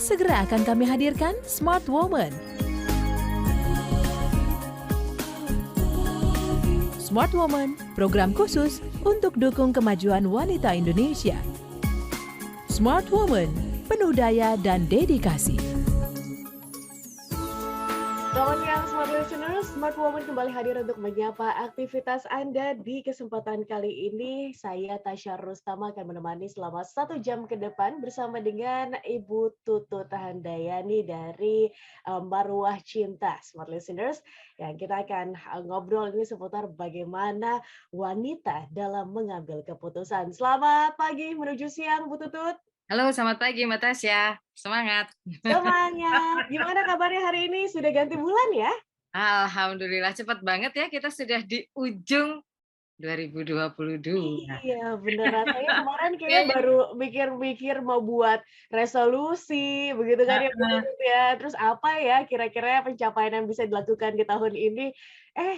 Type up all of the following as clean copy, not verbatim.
segera akan kami hadirkan Smart Woman. Smart Woman, program khusus untuk dukung kemajuan wanita Indonesia. Smart Woman, penuh daya dan dedikasi. Selamat siang Smart Listeners, Smart Woman kembali hadir untuk menyapa aktivitas Anda. Di kesempatan kali ini, saya Tasya Rustama akan menemani selama 1 jam ke depan bersama dengan Ibu Tutut Handayani dari Marwah Cinta. Smart Listeners, yang kita akan ngobrol ini seputar bagaimana wanita dalam mengambil keputusan. Selamat pagi menuju siang, Bu Tutut. Halo, selamat pagi Mbak Tasya. Semangat. Semangat. Gimana kabarnya hari ini? Sudah ganti bulan ya? Alhamdulillah cepat banget ya, kita sudah di ujung 2022. Iya, bener. Rasanya kemarin kayaknya Kayaknya baru mikir-mikir mau buat resolusi, begitu kan ya, Bu heeh, Tutut ya. Terus apa ya kira-kira pencapaian yang bisa dilakukan di tahun ini?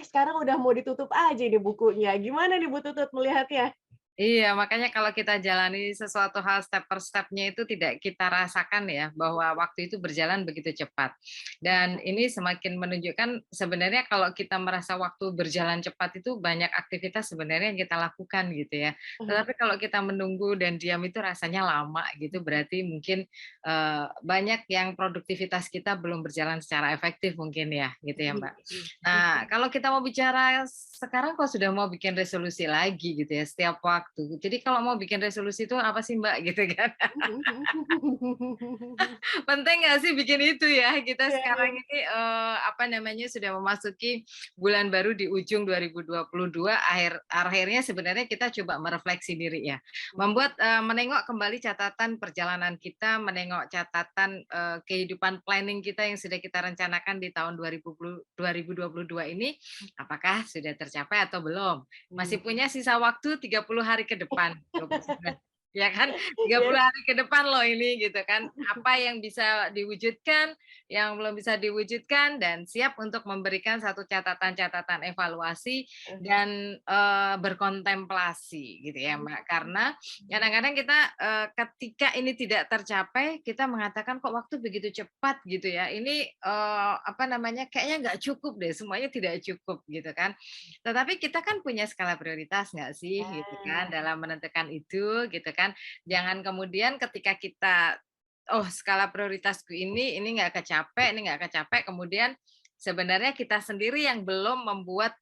Sekarang udah mau ditutup aja nih bukunya. Gimana nih Bu Tutut melihatnya? iya, makanya kalau kita jalani sesuatu hal step per step-nya itu tidak kita rasakan ya, bahwa waktu itu berjalan begitu cepat. Dan ini semakin menunjukkan sebenarnya kalau kita merasa waktu berjalan cepat itu banyak aktivitas sebenarnya yang kita lakukan gitu ya. Tetapi kalau kita menunggu dan diam itu rasanya lama gitu, berarti mungkin, banyak yang produktivitas kita belum berjalan secara efektif mungkin ya, gitu ya, Mbak. Nah, kalau kita mau bicara sekarang kok sudah mau bikin resolusi lagi gitu ya, setiap waktu. Jadi kalau mau bikin resolusi itu apa sih Mbak gitu kan? Penting nggak sih bikin itu ya? Kita Iya, iya. sekarang ini, apa namanya, sudah memasuki bulan baru di ujung 2022, akhirnya sebenarnya kita coba merefleksi diri ya. Menengok kembali catatan perjalanan kita, menengok catatan, kehidupan planning kita yang sudah kita rencanakan di tahun 2022 ini, apakah sudah tercapai atau belum? Masih punya sisa waktu 30 hari ke depan, 29, ya kan? tiga Iya. puluh hari ke depan loh ini gitu kan. Apa yang bisa diwujudkan, yang belum bisa diwujudkan, dan siap untuk memberikan satu catatan-catatan evaluasi dan, berkontemplasi gitu ya, Mbak. Karena kadang-kadang kita, ketika ini tidak tercapai, kita mengatakan, "Kok waktu begitu cepat?" Gitu ya. Ini, apa namanya, kayaknya nggak cukup deh, semuanya tidak cukup gitu kan. Tetapi kita kan punya skala prioritas nggak sih gitu kan, Nah, dalam menentukan itu gitu kan. Jangan kemudian ketika kita, "Oh, skala prioritasku ini nggak kecapek, ini nggak kecapek," kemudian sebenarnya kita sendiri yang belum membuat,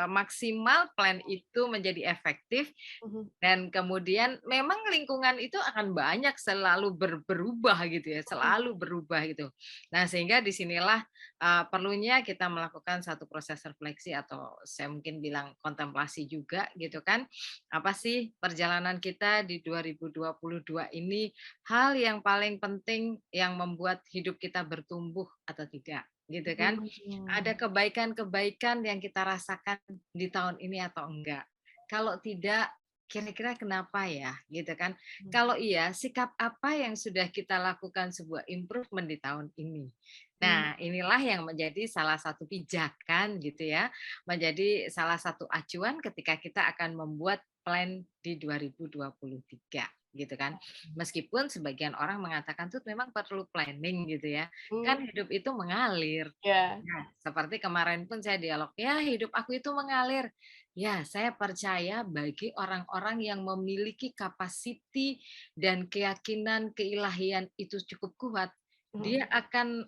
maksimal plan itu menjadi efektif, mhm. dan kemudian memang lingkungan itu akan banyak selalu berubah gitu ya, selalu berubah gitu. Nah, sehingga disinilah perlunya kita melakukan satu proses refleksi atau saya mungkin bilang kontemplasi juga gitu kan. Apa sih perjalanan kita di 2022 ini, hal yang paling penting yang membuat hidup kita bertumbuh atau tidak, gitu kan. Ada kebaikan-kebaikan yang kita rasakan di tahun ini atau enggak. Kalau tidak, kira-kira kenapa ya, gitu kan. Kalau iya, sikap apa yang sudah kita lakukan sebuah improvement di tahun ini. Nah, inilah yang menjadi salah satu pijakan gitu ya, menjadi salah satu acuan ketika kita akan membuat plan di 2023 gitu kan. Meskipun sebagian orang mengatakan tuh memang perlu planning gitu ya. Kan hidup itu mengalir. Ya. Nah, seperti kemarin pun saya dialog, "Ya hidup aku itu mengalir." Ya, saya percaya bagi orang-orang yang memiliki kapasiti dan keyakinan keilahian itu cukup kuat, dia akan,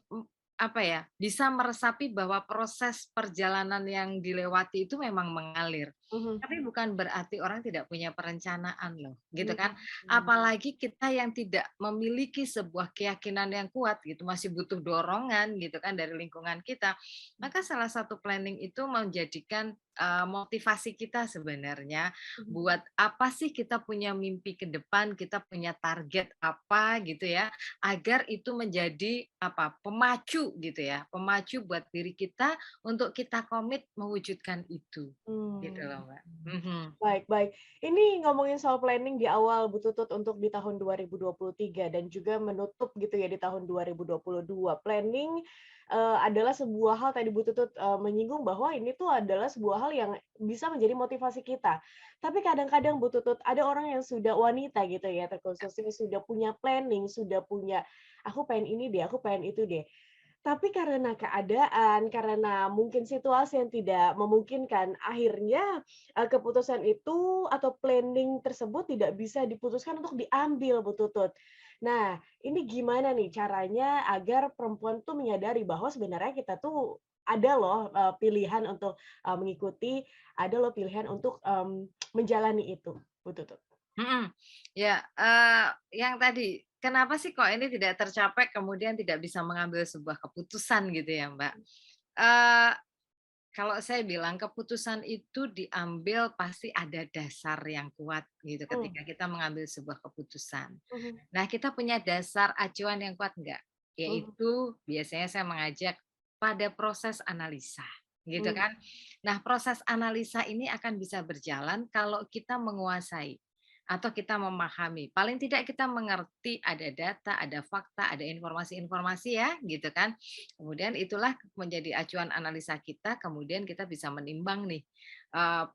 apa ya, bisa meresapi bahwa proses perjalanan yang dilewati itu memang mengalir. Tapi bukan berarti orang tidak punya perencanaan loh, gitu kan. Apalagi kita yang tidak memiliki sebuah keyakinan yang kuat gitu, masih butuh dorongan gitu kan dari lingkungan kita. Maka salah satu planning itu menjadikan, motivasi kita sebenarnya buat apa sih kita punya mimpi ke depan, kita punya target apa gitu ya, agar itu menjadi apa, pemacu gitu ya, pemacu buat diri kita untuk kita komit mewujudkan itu, gitu Mmm. loh, Mbak. Mhm. Baik, baik. Ini ngomongin soal planning di awal Bu Tutut untuk di tahun 2023 dan juga menutup gitu ya di tahun 2022. Planning, adalah sebuah hal tadi Bu Tutut, menyinggung bahwa ini tuh adalah sebuah hal yang bisa menjadi motivasi kita. Tapi kadang-kadang Bu Tutut, ada orang yang sudah wanita gitu ya terkhususnya sudah punya planning, sudah punya aku pengen ini deh, aku pengen itu deh. Tapi karena keadaan, karena mungkin situasi yang tidak memungkinkan, akhirnya, keputusan itu atau planning tersebut tidak bisa diputuskan untuk diambil, Bu Tutut. Nah, ini gimana nih caranya agar perempuan tuh menyadari bahwa sebenarnya kita tuh ada loh, pilihan untuk, mengikuti, ada loh pilihan untuk, menjalani itu, Bu Tutut? Mhm. Ya, yang tadi, kenapa sih kok ini tidak tercapai kemudian tidak bisa mengambil sebuah keputusan gitu ya, Mbak? Eee, Kalau saya bilang keputusan itu diambil pasti ada dasar yang kuat gitu Mmm, ketika kita mengambil sebuah keputusan. mhm Nah, kita punya dasar acuan yang kuat enggak? mhm, Yaitu biasanya saya mengajak pada proses analisa, gitu mmm, kan. Nah, proses analisa ini akan bisa berjalan kalau kita menguasai atau kita memahami. Paling tidak kita mengerti ada data, ada fakta, ada informasi-informasi ya, gitu kan. Kemudian itulah menjadi acuan analisa kita, kemudian kita bisa menimbang nih,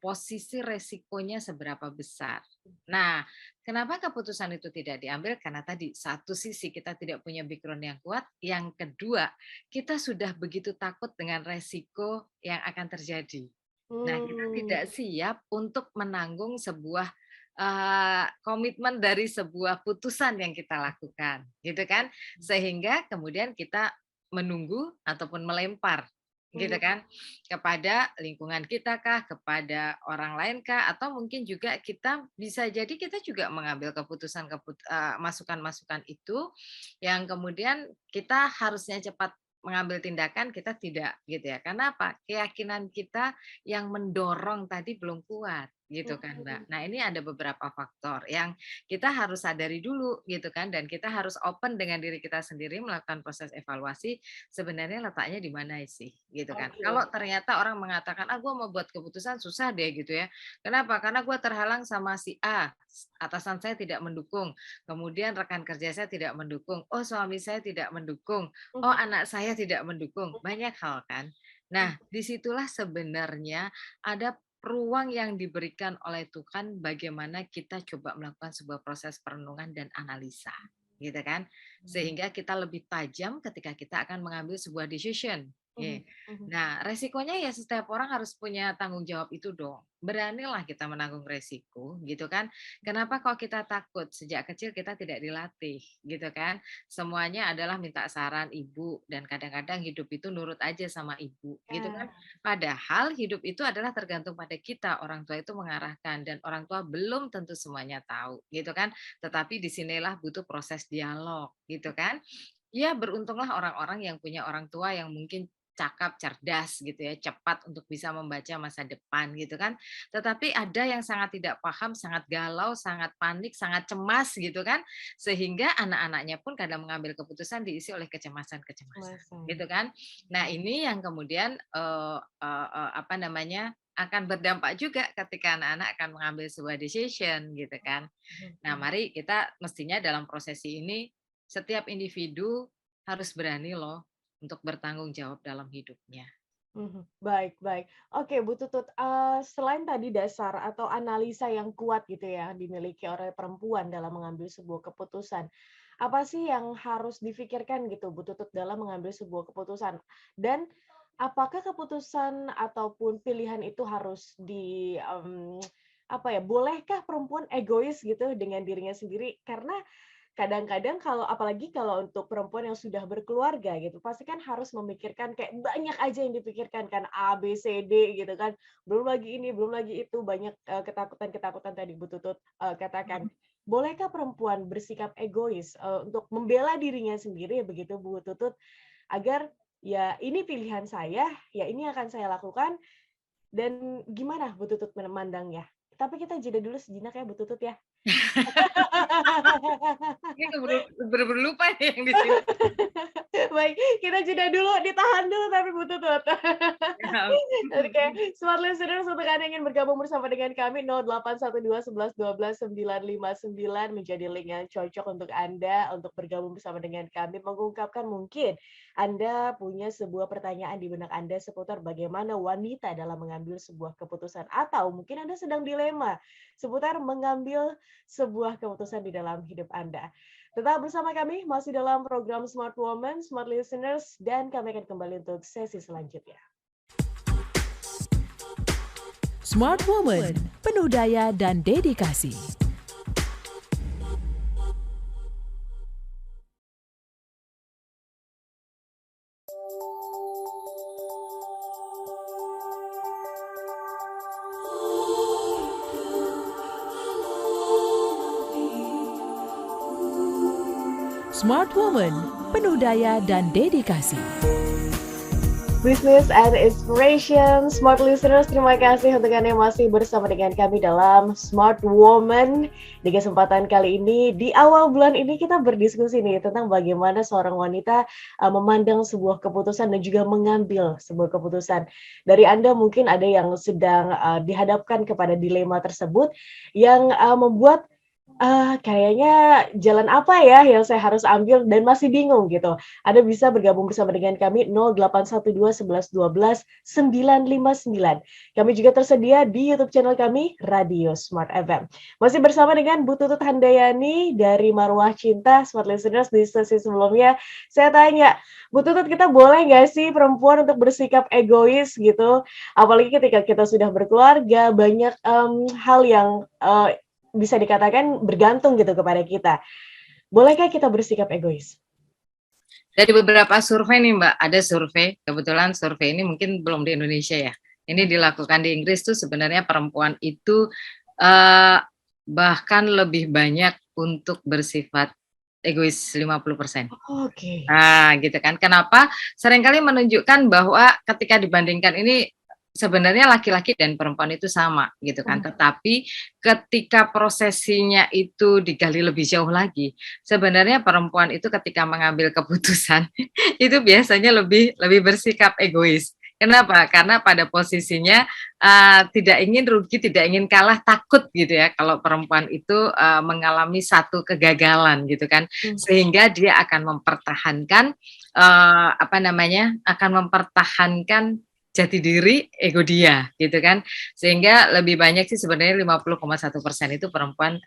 posisi resikonya seberapa besar. Nah, kenapa keputusan itu tidak diambil? Karena tadi, satu sisi kita tidak punya background yang kuat, yang kedua, kita sudah begitu takut dengan resiko yang akan terjadi. Nah, kita mmm, tidak siap untuk menanggung sebuah, komitmen dari sebuah putusan yang kita lakukan, gitu kan. Sehingga kemudian kita menunggu ataupun melempar, gitu mhm, kan, kepada lingkungan kita kah, kepada orang lain kah, atau mungkin juga kita bisa jadi kita juga mengambil masukan-masukan itu yang kemudian kita harusnya cepat mengambil tindakan, kita tidak, gitu ya. Karena apa? Keyakinan kita yang mendorong tadi belum kuat, gitu kan, mmm. Mbak. Nah, ini ada beberapa faktor yang kita harus sadari dulu, gitu kan, dan kita harus open dengan diri kita sendiri melakukan proses evaluasi, sebenarnya letaknya di mana sih, gitu kan. Kalau Oke. ternyata orang mengatakan, "Ah, gue mau buat keputusan susah deh," gitu ya. Kenapa? Karena gue terhalang sama si A, atasan saya tidak mendukung, kemudian rekan kerja saya tidak mendukung, oh suami saya tidak mendukung, oh Mhm anak saya tidak mendukung, banyak hal kan. Nah, mhm disitulah sebenarnya ada ruang yang diberikan oleh Tuhan bagaimana kita coba melakukan sebuah proses perenungan dan analisa, gitu kan. mhm Sehingga kita lebih tajam ketika kita akan mengambil sebuah decision. mhm Ye. mhm. Nah, resikonya ya setiap orang harus punya tanggung jawab itu dong. Beranilah kita menanggung resiko, gitu kan. Kenapa kok kita takut? Sejak kecil kita tidak dilatih, gitu kan. Semuanya adalah minta saran ibu dan kadang-kadang hidup itu nurut aja sama ibu, gitu kan. Ya, Padahal hidup itu adalah tergantung pada kita, orang tua itu mengarahkan dan orang tua belum tentu semuanya tahu, gitu kan. Tetapi disinilah butuh proses dialog, gitu kan. Ya beruntunglah orang-orang yang punya orang tua yang mungkin cakap, cerdas gitu ya, cepat untuk bisa membaca masa depan gitu kan. Tetapi ada yang sangat tidak paham, sangat galau, sangat panik, sangat cemas gitu kan. Sehingga anak-anaknya pun kadang mengambil keputusan diisi oleh kecemasan-kecemasan kemasan. gitu kan. Nah, ini yang kemudian apa namanya? Akan berdampak juga ketika anak-anak akan mengambil sebuah decision gitu kan. Mhm Nah, mhm mari kita mestinya dalam prosesi ini setiap individu harus berani loh untuk bertanggung jawab dalam hidupnya. mhm. Baik baik. Oke, Bu Tutut, selain tadi dasar atau analisa yang kuat gitu ya, dimiliki oleh perempuan dalam mengambil sebuah keputusan, apa sih yang harus difikirkan gitu, Bu Tutut, dalam mengambil sebuah keputusan? Dan apakah keputusan ataupun pilihan itu harus apa ya, bolehkah perempuan egois gitu dengan dirinya sendiri? Karena kadang-kadang kalau apalagi kalau untuk perempuan yang sudah berkeluarga gitu, pasti kan harus memikirkan kayak banyak aja yang dipikirkan kan, A, B, C, D gitu kan. Belum lagi ini, belum lagi itu, banyak, ketakutan-ketakutan tadi Bu Tutut, katakan. Bolehkah perempuan bersikap egois, untuk membela dirinya sendiri begitu Bu Tutut, agar ya ini pilihan saya, ya ini akan saya lakukan dan gimana Bu Tutut memandangnya? Tapi kita jeda dulu sejenak ya Bu Tutut ya. Ini keburu lupa nih yang di sini. Baik, kita jeda dulu, ditahan dulu tapi Bu Tutut. Ya. Oke, smart listeners untuk Anda yang ingin bergabung bersama dengan kami 0812 11 12 959 menjadi link yang cocok untuk Anda untuk bergabung bersama dengan kami mengungkapkan mungkin Anda punya sebuah pertanyaan di benak Anda seputar bagaimana wanita dalam mengambil sebuah keputusan atau mungkin Anda sedang dilema seputar mengambil sebuah keputusan di dalam hidup Anda. Tetap bersama kami masih dalam program Smart Woman, Smart Listeners, dan kami akan kembali untuk sesi selanjutnya. Smart Woman, penuh daya dan dedikasi. Smart Woman, penuh daya dan dedikasi. Business and Inspiration, Smart Listeners, terima kasih untuk Anda yang masih bersama dengan kami dalam Smart Woman. Di kesempatan kali ini, di awal bulan ini kita berdiskusi nih tentang bagaimana seorang wanita memandang sebuah keputusan dan juga mengambil sebuah keputusan. Dari Anda mungkin ada yang sedang dihadapkan kepada dilema tersebut yang membuat kayaknya jalan apa ya yang saya harus ambil dan masih bingung gitu. Anda bisa bergabung bersama dengan kami 0812 11 12 959. Kami juga tersedia di YouTube channel kami Radio Smart FM. Masih bersama dengan Bu Tutut Handayani dari Marwah Cinta. Smart Listeners, di sesi sebelumnya saya tanya, Bu Tutut, kita boleh nggak sih perempuan untuk bersikap egois gitu? Apalagi ketika kita sudah berkeluarga, banyak hal yang bisa dikatakan bergantung gitu kepada kita. Bolehkah kita bersikap egois? Dari beberapa survei nih Mbak, ada survei, kebetulan survei ini mungkin belum di Indonesia ya. Ini dilakukan di Inggris tuh sebenarnya perempuan itu bahkan lebih banyak untuk bersifat egois 50%. Oke. Nah, gitu kan. Kenapa? Seringkali menunjukkan bahwa ketika dibandingkan ini sebenarnya laki-laki dan perempuan itu sama gitu kan. Tetapi ketika prosesinya itu digali lebih jauh lagi, sebenarnya perempuan itu ketika mengambil keputusan itu biasanya lebih bersikap egois. Kenapa? Karena pada posisinya tidak ingin rugi, tidak ingin kalah, takut gitu ya kalau perempuan itu mengalami satu kegagalan gitu kan, sehingga dia akan mempertahankan akan mempertahankan jati diri ego dia gitu kan, sehingga lebih banyak sih sebenarnya 50,1% itu perempuan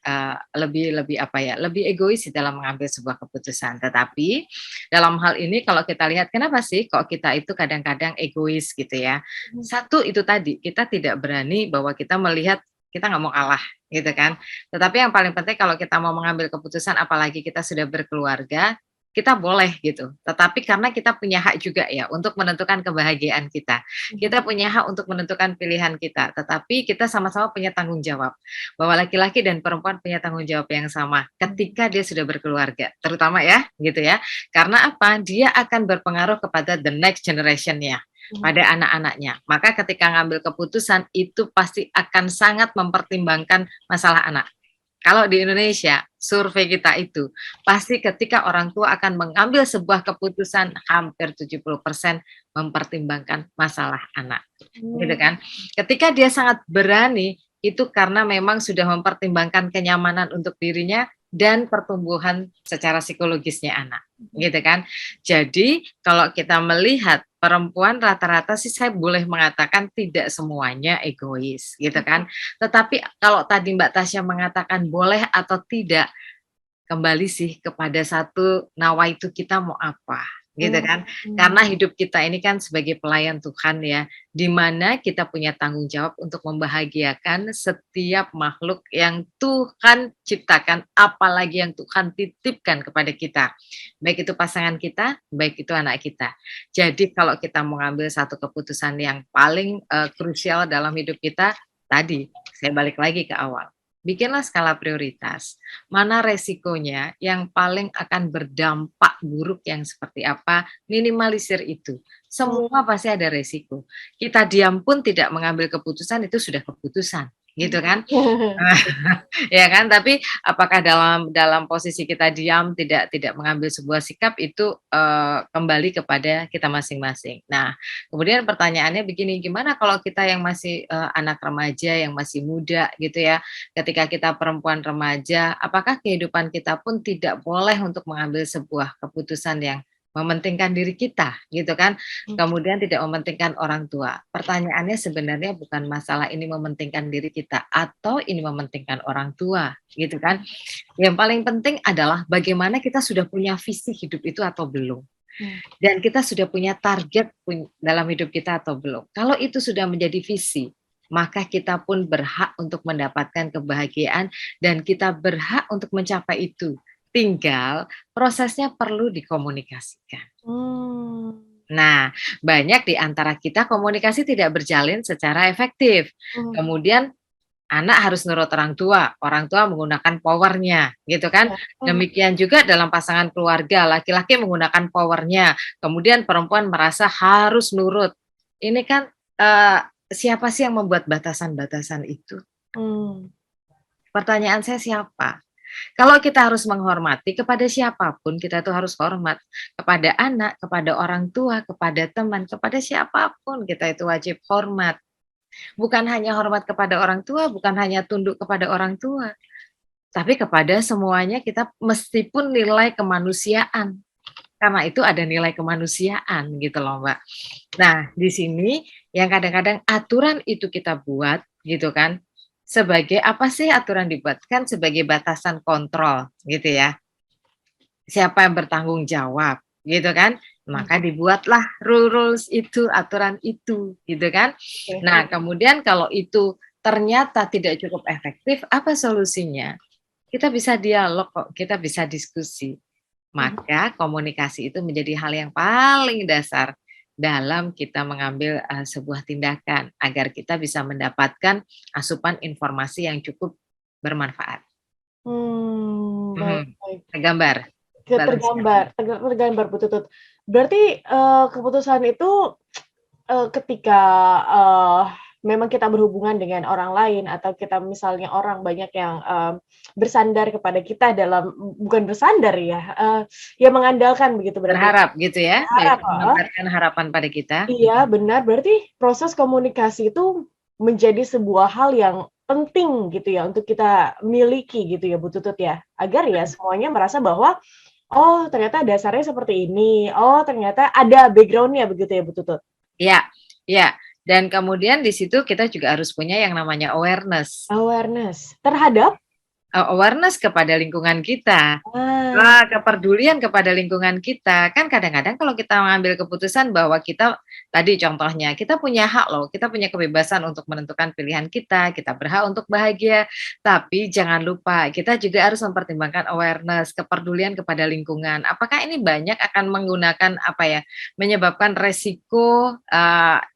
lebih egois dalam mengambil sebuah keputusan. Tetapi dalam hal ini kalau kita lihat kenapa sih kok kita itu kadang-kadang egois gitu ya, satu itu tadi kita tidak berani bahwa kita melihat kita nggak mau kalah gitu kan. Tetapi yang paling penting kalau kita mau mengambil keputusan apalagi kita sudah berkeluarga, kita boleh gitu. Tetapi karena kita punya hak juga ya untuk menentukan kebahagiaan kita. Kita punya hak untuk menentukan pilihan kita, tetapi kita sama-sama punya tanggung jawab. Bahwa laki-laki dan perempuan punya tanggung jawab yang sama ketika dia sudah berkeluarga, terutama ya, gitu ya. Karena apa? Dia akan berpengaruh kepada the next generation-nya, pada anak-anaknya. Maka ketika ngambil keputusan itu pasti akan sangat mempertimbangkan masalah anak. Kalau di Indonesia, survei kita itu, pasti ketika orang tua akan mengambil sebuah keputusan, hampir 70% mempertimbangkan masalah anak. Gitu kan? Ketika dia sangat berani, itu karena memang sudah mempertimbangkan kenyamanan untuk dirinya dan pertumbuhan secara psikologisnya anak. Gitu kan? Jadi, kalau kita melihat perempuan rata-rata sih saya boleh mengatakan tidak semuanya egois gitu kan. Tetapi kalau tadi Mbak Tasya mengatakan boleh atau tidak, kembali sih kepada satu nawaitu kita mau apa gitu kan. Karena hidup kita ini kan sebagai pelayan Tuhan ya, di mana kita punya tanggung jawab untuk membahagiakan setiap makhluk yang Tuhan ciptakan, apalagi yang Tuhan titipkan kepada kita. Baik itu pasangan kita, baik itu anak kita. Jadi kalau kita mau ngambil satu keputusan yang paling krusial dalam hidup kita, tadi saya balik lagi ke awal. Bikinlah skala prioritas. Mana resikonya yang paling akan berdampak buruk yang seperti apa, minimalisir itu. Semua pasti ada resiko. Kita diam pun tidak mengambil keputusan, itu sudah keputusan, gitu kan? Ya kan, tapi apakah dalam posisi kita diam tidak mengambil sebuah sikap itu kembali kepada kita masing-masing. Nah, kemudian pertanyaannya begini, gimana kalau kita yang masih anak remaja, yang masih muda gitu ya, ketika kita perempuan remaja, apakah kehidupan kita pun tidak boleh untuk mengambil sebuah keputusan yang mementingkan diri kita gitu kan, Hmm. kemudian tidak mementingkan orang tua. Pertanyaannya sebenarnya bukan masalah ini mementingkan diri kita atau ini mementingkan orang tua gitu kan. Yang paling penting adalah bagaimana kita sudah punya visi hidup itu atau belum. Hmm. Dan kita sudah punya target dalam hidup kita atau belum. Kalau itu sudah menjadi visi, maka kita pun berhak untuk mendapatkan kebahagiaan dan kita berhak untuk mencapai itu. Tinggal prosesnya perlu dikomunikasikan. Hmm. Nah, banyak di antara kita komunikasi tidak berjalin secara efektif. Hmm. Kemudian anak harus nurut orang tua menggunakan powernya, gitu kan. Ya. Demikian juga dalam pasangan keluarga, laki-laki menggunakan powernya, kemudian perempuan merasa harus nurut. Ini kan siapa sih yang membuat batasan-batasan itu? Hmm. Pertanyaan saya siapa? Kalau kita harus menghormati kepada siapapun, kita itu harus hormat kepada anak, kepada orang tua, kepada teman, kepada siapapun kita itu wajib hormat. Bukan hanya hormat kepada orang tua, bukan hanya tunduk kepada orang tua, tapi kepada semuanya kita meskipun nilai kemanusiaan. Karena itu ada nilai kemanusiaan gitu loh, Mbak. Nah, di sini yang kadang-kadang aturan itu kita buat gitu kan, sebagai apa sih aturan dibuat? Kan sebagai batasan kontrol gitu ya. Siapa yang bertanggung jawab gitu kan? Maka dibuatlah rules itu, aturan itu gitu kan. Oke. Nah, kemudian kalau itu ternyata tidak cukup efektif, apa solusinya? Kita bisa dialog kok, kita bisa diskusi. Maka komunikasi itu menjadi hal yang paling dasar dalam kita mengambil sebuah tindakan agar kita bisa mendapatkan asupan informasi yang cukup bermanfaat. Baik, baik. Tergambar, Mbak Lucia. Tergambar Bu Tutut. Berarti keputusan itu ketika memang kita berhubungan dengan orang lain atau kita misalnya orang banyak yang bersandar kepada kita dalam bukan bersandar ya, ya mengandalkan begitu berarti. Berharap gitu ya, Berharap, menempatkan harapan pada kita. Iya, benar. Berarti proses komunikasi itu menjadi sebuah hal yang penting gitu ya untuk kita miliki gitu ya Bu Tutut ya. Agar ya semuanya merasa bahwa oh ternyata dasarnya seperti ini. Oh ternyata ada background-nya begitu ya Bu Tutut. Iya, iya. Dan kemudian di situ kita juga harus punya yang namanya awareness. Awareness terhadap Awareness kepada lingkungan kita. Kepedulian kepada lingkungan kita. Kan kadang-kadang kalau kita mengambil keputusan bahwa kita, tadi contohnya, kita punya hak loh, kita punya kebebasan untuk menentukan pilihan kita berhak untuk bahagia. Tapi jangan lupa, kita juga harus mempertimbangkan awareness, kepedulian kepada lingkungan. Apakah ini banyak akan menggunakan menyebabkan resiko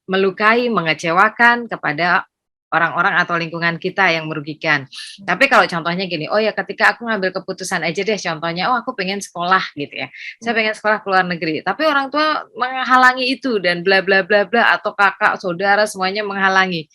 melukai, mengecewakan kepada orang-orang atau lingkungan kita yang merugikan. Tapi kalau contohnya gini, oh ya ketika aku ngambil keputusan aja deh, contohnya, oh aku pengen sekolah gitu ya, saya pengen sekolah ke luar negeri, tapi orang tua menghalangi itu dan bla bla bla bla, atau kakak, saudara semuanya menghalangi.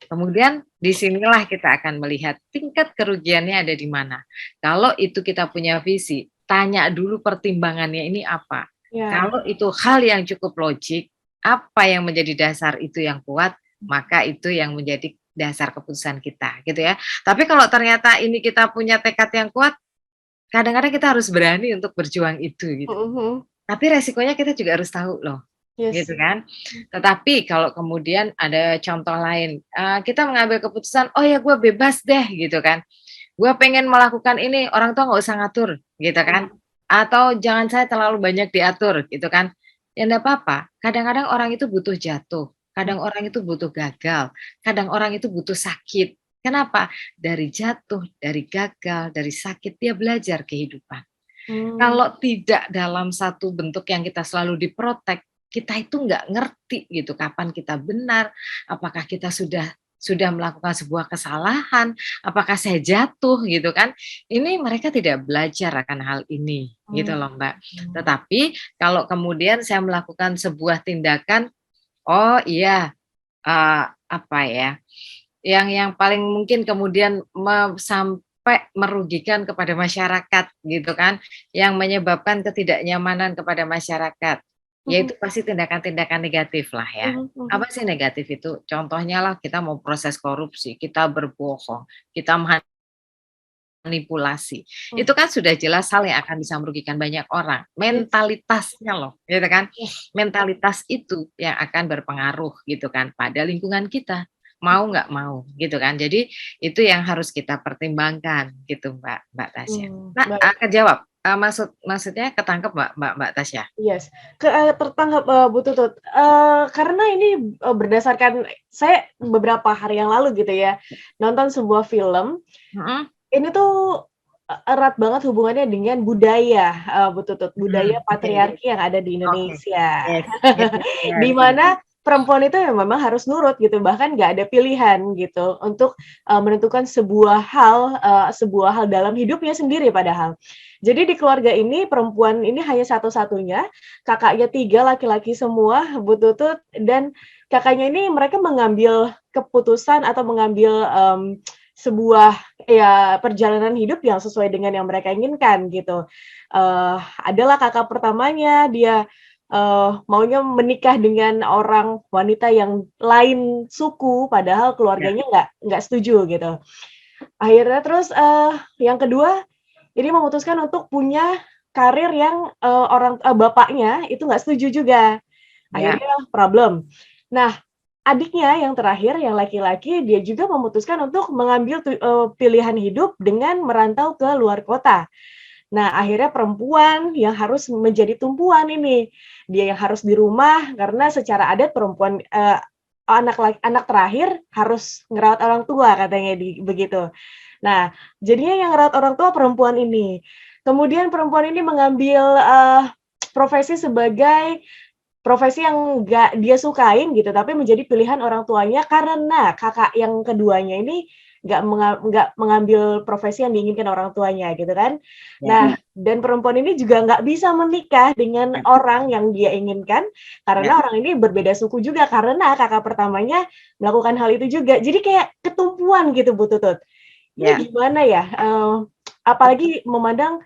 Kemudian disinilah kita akan melihat tingkat kerugiannya ada di mana. Kalau itu kita punya visi, tanya dulu pertimbangannya ini apa. Kalau itu hal yang cukup logik, apa yang menjadi dasar itu yang kuat, maka itu yang menjadi dasar keputusan kita gitu ya. Tapi kalau ternyata ini kita punya tekad yang kuat, kadang-kadang kita harus berani untuk berjuang itu gitu. Tapi resikonya kita juga harus tahu loh. Gitu kan. Tetapi kalau kemudian ada contoh lain, kita mengambil keputusan, oh ya gue bebas deh gitu kan. Gue pengen melakukan ini, orang tua nggak usah ngatur gitu kan. Atau jangan saya terlalu banyak diatur gitu kan. Ya enggak apa-apa. Kadang-kadang orang itu butuh jatuh. Kadang orang itu butuh gagal, kadang orang itu butuh sakit. Kenapa? Dari jatuh, dari gagal, dari sakit, dia belajar kehidupan. Kalau tidak dalam satu bentuk yang kita selalu diprotek, kita itu nggak ngerti gitu kapan kita benar, apakah kita sudah melakukan sebuah kesalahan, apakah saya jatuh gitu kan. Ini mereka tidak belajar akan hal ini gitu loh Mbak. Tetapi kalau kemudian saya melakukan sebuah tindakan, oh iya, yang paling mungkin kemudian sampai merugikan kepada masyarakat gitu kan, yang menyebabkan ketidaknyamanan kepada masyarakat, yaitu pasti tindakan-tindakan negatif lah ya. Apa sih negatif itu? Contohnya lah kita mau proses korupsi, kita berbohong, kita manipulasi. Itu kan sudah jelas hal yang akan bisa merugikan banyak orang. Mentalitasnya loh, gitu kan. Mentalitas itu yang akan berpengaruh gitu kan pada lingkungan kita. Mau nggak mau gitu kan. Jadi itu yang harus kita pertimbangkan gitu Mbak Tasya. Nah, Baik. kejawab. Maksudnya ketangkep Mbak Tasya. Yes, tertangkap, Bu Tutut. Karena ini, berdasarkan saya beberapa hari yang lalu gitu ya, nonton sebuah film, Mhm. ini tuh, erat banget hubungannya dengan budaya, Bu Tutut, budaya Oke. patriarki yang ada di Oke. Indonesia. Yes, yes, yes, Di yes. mana perempuan itu ya memang harus nurut gitu, bahkan nggak ada pilihan gitu untuk, menentukan sebuah hal dalam hidupnya sendiri padahal. Jadi di keluarga ini perempuan ini hanya satu-satunya, kakaknya 3 laki-laki semua, Bu Tutut, dan kakaknya ini mereka mengambil keputusan atau mengambil, sebuah ya perjalanan hidup yang sesuai dengan yang mereka inginkan gitu. Adalah kakak pertamanya dia, maunya menikah dengan orang wanita yang lain suku, padahal Ya. keluarganya nggak setuju gitu. Akhirnya terus, yang kedua, ini memutuskan untuk punya karir yang, bapaknya itu nggak setuju juga. Ya. Akhirnya problem. Nah, adiknya yang terakhir, yang laki-laki, dia juga memutuskan untuk mengambil pilihan hidup dengan merantau ke luar kota. Nah, akhirnya perempuan yang harus menjadi tumpuan ini. Dia yang harus di rumah karena secara adat perempuan, anak terakhir harus ngerawat orang tua katanya begitu. Nah, jadinya yang ngerawat orang tua perempuan ini. Kemudian perempuan ini mengambil, profesi sebagai profesi yang nggak dia sukain gitu, tapi menjadi pilihan orang tuanya karena kakak yang keduanya ini nggak mengambil profesi yang diinginkan orang tuanya gitu kan. Ya. Nah, dan perempuan ini juga nggak bisa menikah dengan orang yang dia inginkan karena orang ini berbeda suku juga karena kakak pertamanya melakukan hal itu juga. Jadi kayak ketumpuan gitu Bu Tutut. Ini Ya. gimana ya, apalagi memandang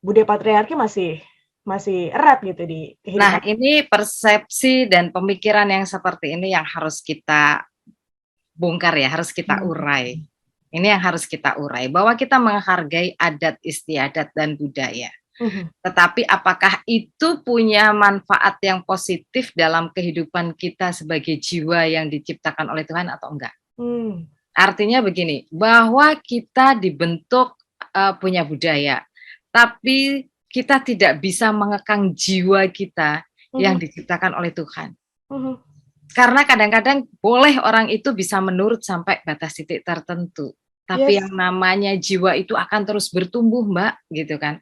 budaya patriarki masih erat gitu di Nah, kehidupan. ini persepsi dan pemikiran yang seperti ini yang harus kita bongkar ya, harus kita urai. Ini yang harus kita urai, bahwa kita menghargai adat istiadat dan budaya. Tetapi apakah itu punya manfaat yang positif dalam kehidupan kita sebagai jiwa yang diciptakan oleh Tuhan atau enggak? Artinya begini, bahwa kita dibentuk punya budaya, tapi kita tidak bisa mengekang jiwa kita yang diciptakan oleh Tuhan. Karena kadang-kadang boleh orang itu bisa menurut sampai batas titik tertentu. Tapi yang namanya jiwa itu akan terus bertumbuh, Mbak, gitu kan.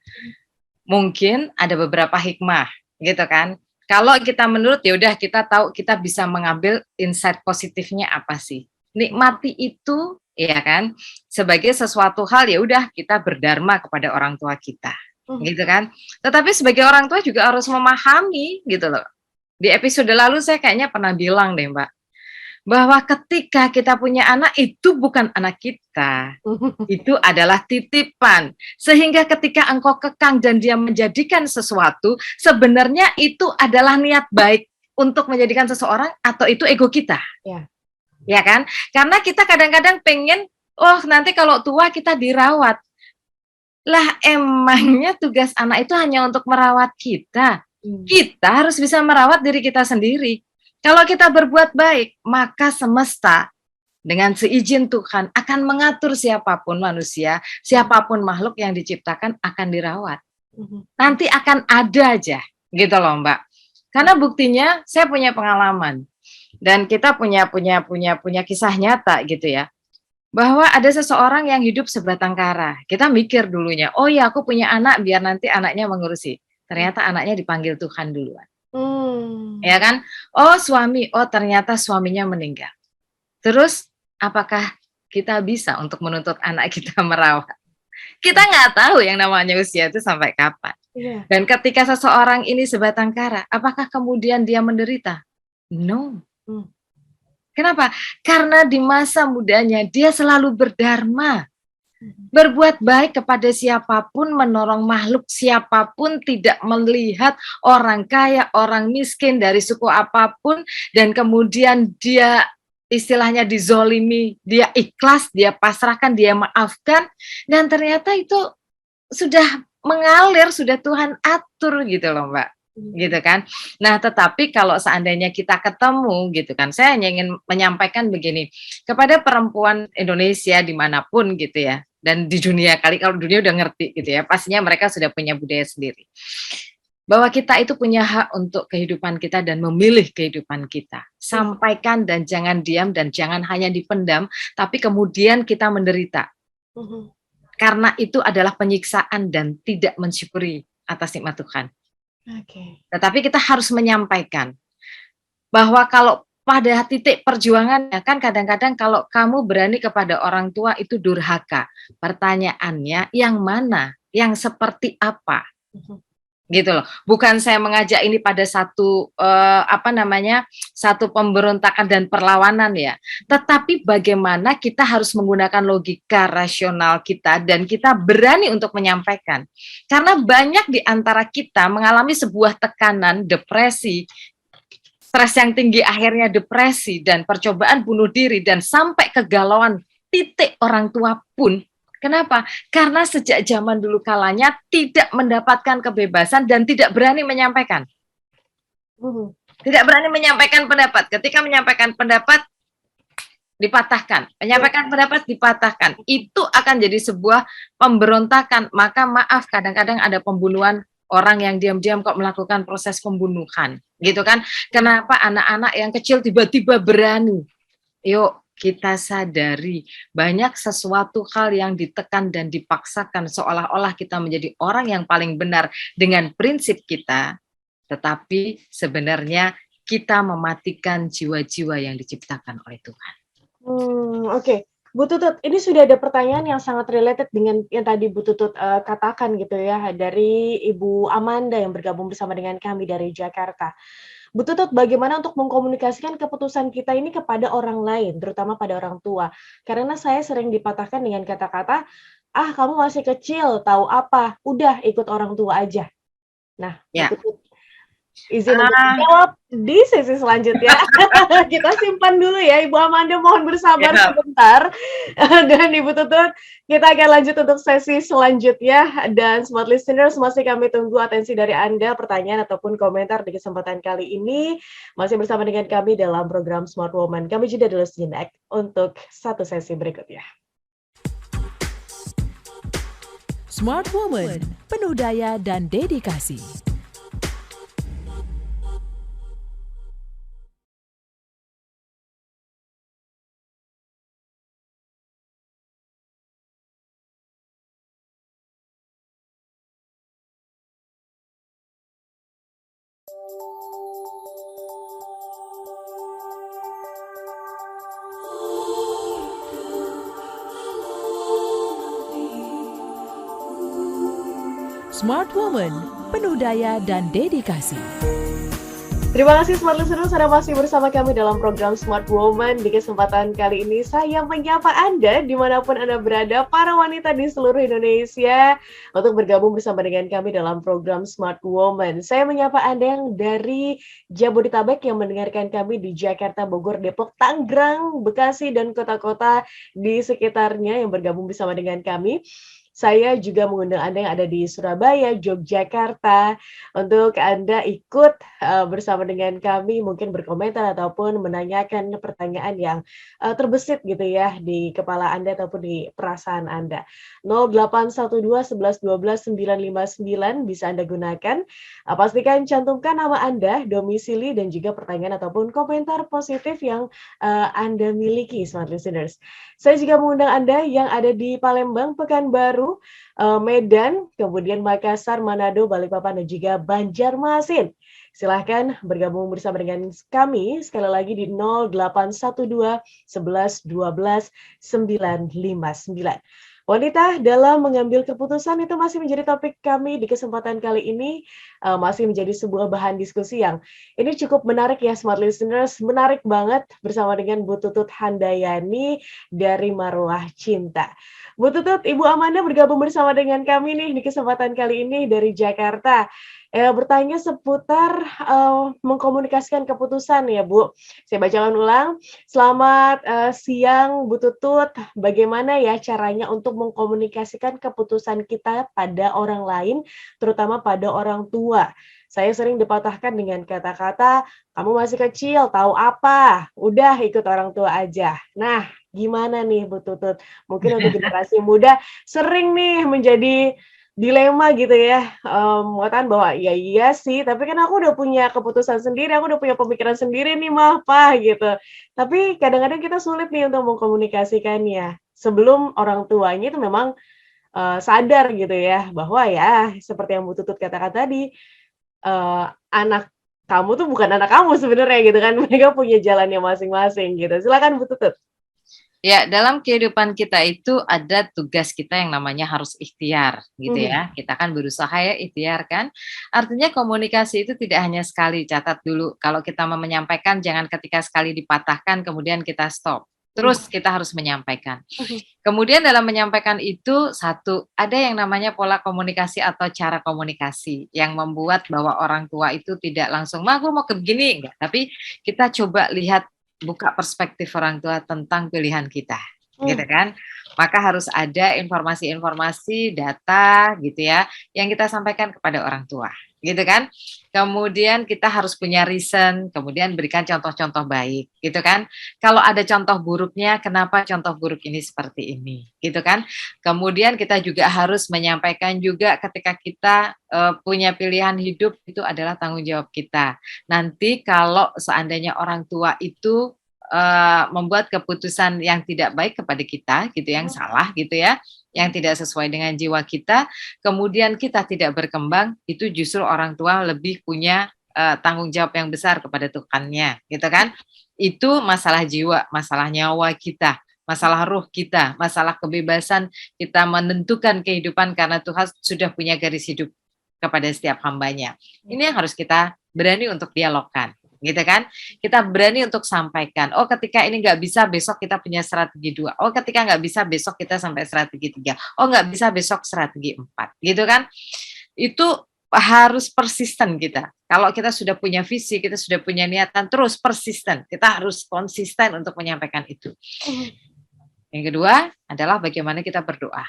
Mungkin ada beberapa hikmah, gitu kan. Kalau kita menurut, ya udah kita tahu kita bisa mengambil insight positifnya apa sih. Nikmati itu, ya kan, sebagai sesuatu hal ya udah kita berdharma kepada orang tua kita, gitu kan. Tetapi sebagai orang tua juga harus memahami, gitu loh. Di episode lalu saya kayaknya pernah bilang deh, Mbak, bahwa ketika kita punya anak itu bukan anak kita, itu adalah titipan. Sehingga ketika engkau kekang dan dia menjadikan sesuatu, sebenarnya itu adalah niat baik untuk menjadikan seseorang atau itu ego kita. Ya kan? Karena kita kadang-kadang pengen, oh nanti kalau tua kita dirawat. Lah emangnya tugas anak itu hanya untuk merawat kita. Kita harus bisa merawat diri kita sendiri. Kalau kita berbuat baik, maka semesta dengan seizin Tuhan akan mengatur siapapun manusia, siapapun makhluk yang diciptakan akan dirawat. Nanti akan ada aja, gitu loh Mbak. Karena buktinya saya punya pengalaman dan kita punya kisah nyata gitu ya. Bahwa ada seseorang yang hidup sebatang kara. Kita mikir dulunya, oh ya aku punya anak biar nanti anaknya mengurusi. Ternyata anaknya dipanggil Tuhan duluan. Ya kan? Oh suami, oh ternyata suaminya meninggal. Terus apakah kita bisa untuk menuntut anak kita merawat? Kita nggak tahu yang namanya usia itu sampai kapan. Dan ketika seseorang ini sebatang kara, apakah kemudian dia menderita? No. Kenapa? Karena di masa mudanya dia selalu berdharma. Berbuat baik kepada siapapun, menolong makhluk siapapun, tidak melihat orang kaya, orang miskin, dari suku apapun, dan kemudian dia istilahnya dizolimi, dia ikhlas, dia pasrahkan, dia maafkan, dan ternyata itu sudah mengalir, sudah Tuhan atur gitu loh Mbak, gitu kan. Nah tetapi kalau seandainya kita ketemu gitu kan, saya hanya ingin menyampaikan begini, kepada perempuan Indonesia dimanapun gitu ya, dan di dunia kali, kalau dunia udah ngerti gitu ya, pastinya mereka sudah punya budaya sendiri. Bahwa kita itu punya hak untuk kehidupan kita dan memilih kehidupan kita. Sampaikan dan jangan diam dan jangan hanya dipendam, tapi kemudian kita menderita. Karena itu adalah penyiksaan dan tidak mensyukuri atas nikmat Tuhan. Tetapi kita harus menyampaikan bahwa kalau pada titik perjuangannya kan kadang-kadang kalau kamu berani kepada orang tua itu durhaka. Pertanyaannya yang mana? Yang seperti apa? Gitu loh. Bukan saya mengajak ini pada satu satu pemberontakan dan perlawanan ya. Tetapi bagaimana kita harus menggunakan logika rasional kita dan kita berani untuk menyampaikan. Karena banyak di antara kita mengalami sebuah tekanan, depresi, stres yang tinggi akhirnya depresi dan percobaan bunuh diri dan sampai kegalauan titik orang tua pun. Kenapa? Karena sejak zaman dulu kalanya tidak mendapatkan kebebasan dan tidak berani menyampaikan. Tidak berani menyampaikan pendapat. Ketika menyampaikan pendapat, dipatahkan. Menyampaikan pendapat, dipatahkan. Itu akan jadi sebuah pemberontakan. Maka maaf, kadang-kadang ada pembunuhan orang yang diam-diam kok melakukan proses pembunuhan. Gitu kan? Kenapa anak-anak yang kecil tiba-tiba berani? Yuk, kita sadari banyak sesuatu hal yang ditekan dan dipaksakan seolah-olah kita menjadi orang yang paling benar dengan prinsip kita, tetapi sebenarnya kita mematikan jiwa-jiwa yang diciptakan oleh Tuhan. Oke. Bu Tutut, ini sudah ada pertanyaan yang sangat related dengan yang tadi Bu Tutut katakan gitu ya, dari Ibu Amanda yang bergabung bersama dengan kami dari Jakarta. Bu Tutut, bagaimana untuk mengkomunikasikan keputusan kita ini kepada orang lain, terutama pada orang tua? Karena saya sering dipatahkan dengan kata-kata, kamu masih kecil, tahu apa? Udah ikut orang tua aja. Nah, ya. Bu Tutut, izin untuk menjawab di sesi selanjutnya. Kita simpan dulu ya, Ibu Amanda, mohon bersabar sebentar. Dan Ibu Tutut, kita akan lanjut untuk sesi selanjutnya. Dan Smart Listeners, masih kami tunggu atensi dari Anda, pertanyaan ataupun komentar di kesempatan kali ini. Masih bersama dengan kami dalam program Smart Woman. Kami jeda dulu sejenak untuk satu sesi berikutnya. Smart Woman, penuh daya dan dedikasi. Smart Woman, penuh daya dan dedikasi. Terima kasih Smart Listeners, Anda masih bersama kami dalam program Smart Woman. Di kesempatan kali ini saya menyapa Anda dimanapun Anda berada, para wanita di seluruh Indonesia, untuk bergabung bersama dengan kami dalam program Smart Woman. Saya menyapa Anda yang dari Jabodetabek yang mendengarkan kami di Jakarta, Bogor, Depok, Tangerang, Bekasi, dan kota-kota di sekitarnya yang bergabung bersama dengan kami. Saya juga mengundang Anda yang ada di Surabaya, Yogyakarta, untuk Anda ikut bersama dengan kami, mungkin berkomentar ataupun menanyakan pertanyaan yang terbesit gitu ya di kepala Anda ataupun di perasaan Anda. 0812 11 12 959 bisa Anda gunakan. Pastikan cantumkan nama Anda, domisili, dan juga pertanyaan ataupun komentar positif yang Anda miliki, Smart Listeners. Saya juga mengundang Anda yang ada di Palembang, Pekanbaru, Medan, kemudian Makassar, Manado, Balikpapan, dan juga Banjarmasin. Silahkan bergabung bersama dengan kami sekali lagi di 0812 11 12 959. Wanita dalam mengambil keputusan itu masih menjadi topik kami di kesempatan kali ini. masih menjadi sebuah bahan diskusi yang ini cukup menarik ya Smart Listeners, menarik banget bersama dengan Bu Tutut Handayani dari Marwah Cinta. Bu Tutut, Ibu Amanda bergabung bersama dengan kami nih di kesempatan kali ini dari Jakarta. Bertanya seputar mengkomunikasikan keputusan ya Bu. Saya bacakan ulang. Selamat siang Bu Tutut. Bagaimana ya caranya untuk mengkomunikasikan keputusan kita pada orang lain, terutama pada orang tua? Saya sering dipatahkan dengan kata-kata, kamu masih kecil, tahu apa? Udah ikut orang tua aja. Nah, gimana nih Bu Tutut? Mungkin untuk generasi muda sering nih menjadi dilema gitu ya, mengatakan bahwa, "Ya iya sih, tapi kan aku udah punya keputusan sendiri, aku udah punya pemikiran sendiri nih Mah, Pa," gitu. Tapi kadang-kadang kita sulit nih untuk mengkomunikasikannya, sebelum orang tuanya itu memang, sadar gitu ya, bahwa ya seperti yang Bu Tutut katakan tadi, anak kamu tuh bukan anak kamu sebenarnya gitu kan, mereka punya jalannya masing-masing gitu. Silakan Bu Tutut. Ya, dalam kehidupan kita itu ada tugas kita yang namanya harus ikhtiar, gitu Mhm, ya. Kita kan berusaha ya ikhtiar kan. Artinya komunikasi itu tidak hanya sekali, catat dulu. Kalau kita mau menyampaikan jangan ketika sekali dipatahkan kemudian kita stop. mhm, Terus kita harus menyampaikan. mhm, Kemudian dalam menyampaikan itu satu, ada yang namanya pola komunikasi atau cara komunikasi yang membuat bahwa orang tua itu tidak langsung, "Ma, aku mau ke begini," enggak, tapi kita coba lihat buka perspektif orang tua tentang pilihan kita, gitu mmm, kan. Maka harus ada informasi-informasi, data gitu ya, yang kita sampaikan kepada orang tua, gitu kan. Kemudian kita harus punya reason, kemudian berikan contoh-contoh baik, gitu kan. Kalau ada contoh buruknya, kenapa contoh buruk ini seperti ini, gitu kan. Kemudian kita juga harus menyampaikan juga ketika kita punya pilihan hidup itu adalah tanggung jawab kita. Nanti kalau seandainya orang tua itu membuat keputusan yang tidak baik kepada kita, gitu, yang mhm, salah, gitu ya, yang tidak sesuai dengan jiwa kita, kemudian kita tidak berkembang, itu justru orang tua lebih punya tanggung jawab yang besar kepada Tuhannya, gitu kan. Itu masalah jiwa, masalah nyawa kita, masalah ruh kita, masalah kebebasan kita menentukan kehidupan karena Tuhan sudah punya garis hidup kepada setiap hambanya. Ini yang harus kita berani untuk dialogkan, gitu kan. Kita berani untuk sampaikan, oh ketika ini nggak bisa, besok kita punya strategi 2. Oh ketika nggak bisa, besok kita sampai strategi 3. Oh nggak bisa, besok strategi 4, gitu kan. Itu harus persisten kita. Kalau kita sudah punya visi, kita sudah punya niatan, terus persisten. Kita harus konsisten untuk menyampaikan itu. mhm, Yang kedua adalah bagaimana kita berdoa.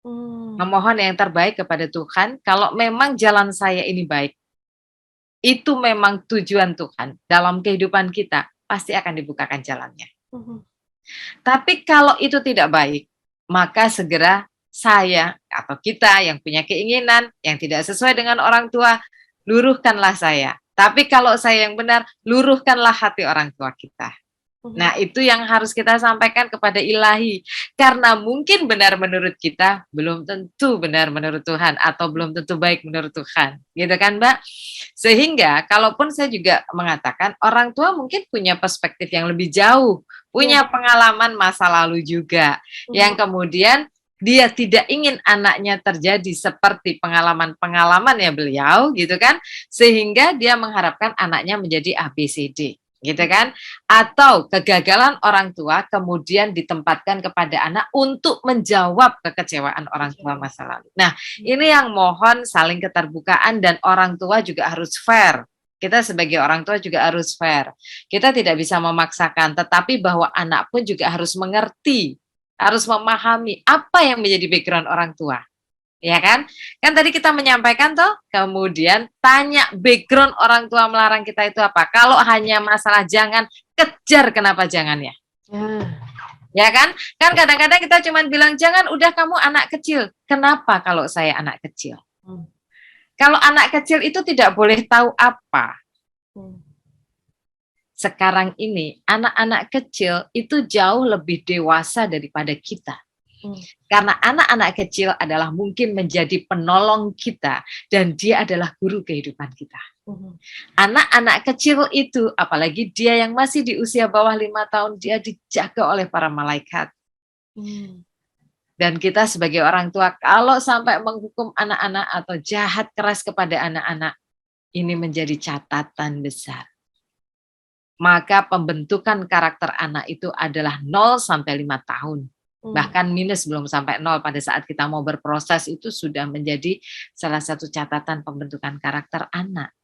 mmm, Memohon yang terbaik kepada Tuhan, kalau memang jalan saya ini baik, itu memang tujuan Tuhan dalam kehidupan kita, pasti akan dibukakan jalannya. mhm, Tapi kalau itu tidak baik, maka segera saya atau kita yang punya keinginan yang tidak sesuai dengan orang tua, luruhkanlah saya. Tapi kalau saya yang benar, luruhkanlah hati orang tua kita. mhm, Nah, itu yang harus kita sampaikan kepada Ilahi. Karena mungkin benar menurut kita, belum tentu benar menurut Tuhan, atau belum tentu baik menurut Tuhan. Gitu kan, Mbak? Sehingga, kalaupun saya juga mengatakan, orang tua mungkin punya perspektif yang lebih jauh, iya, punya pengalaman masa lalu juga, mhm, yang kemudian dia tidak ingin anaknya terjadi seperti pengalaman-pengalamannya beliau, gitu kan? Sehingga dia mengharapkan anaknya menjadi ABCD. Gitu kan? Atau kegagalan orang tua kemudian ditempatkan kepada anak untuk menjawab kekecewaan orang tua kecewa, masa lalu. Nah, mhm, ini yang mohon saling keterbukaan dan orang tua juga harus fair. Kita sebagai orang tua juga harus fair. Kita tidak bisa memaksakan, tetapi bahwa anak pun juga harus mengerti, harus memahami apa yang menjadi background orang tua. Ya kan? Kan tadi kita menyampaikan toh, kemudian tanya background orang tua melarang kita itu apa. Kalau hanya masalah jangan, kejar kenapa jangannya. nah, Ya kan? Kan kadang-kadang kita cuma bilang, jangan udah kamu anak kecil. Kenapa kalau saya anak kecil? mmm, Kalau anak kecil itu tidak boleh tahu apa. mmm, Sekarang ini, anak-anak kecil itu jauh lebih dewasa daripada kita. mmm, Karena anak-anak kecil adalah mungkin menjadi penolong kita dan dia adalah guru kehidupan kita. mhm, Anak-anak kecil itu, apalagi dia yang masih di usia bawah 5 tahun, dia dijaga oleh para malaikat. mmm, Dan kita sebagai orang tua, kalau sampai menghukum anak-anak atau jahat keras kepada anak-anak, ini menjadi catatan besar. Maka pembentukan karakter anak itu adalah 0 sampai 5 tahun. Bahkan minus, belum sampai 0 pada saat kita mau berproses itu sudah menjadi salah satu catatan pembentukan karakter anak.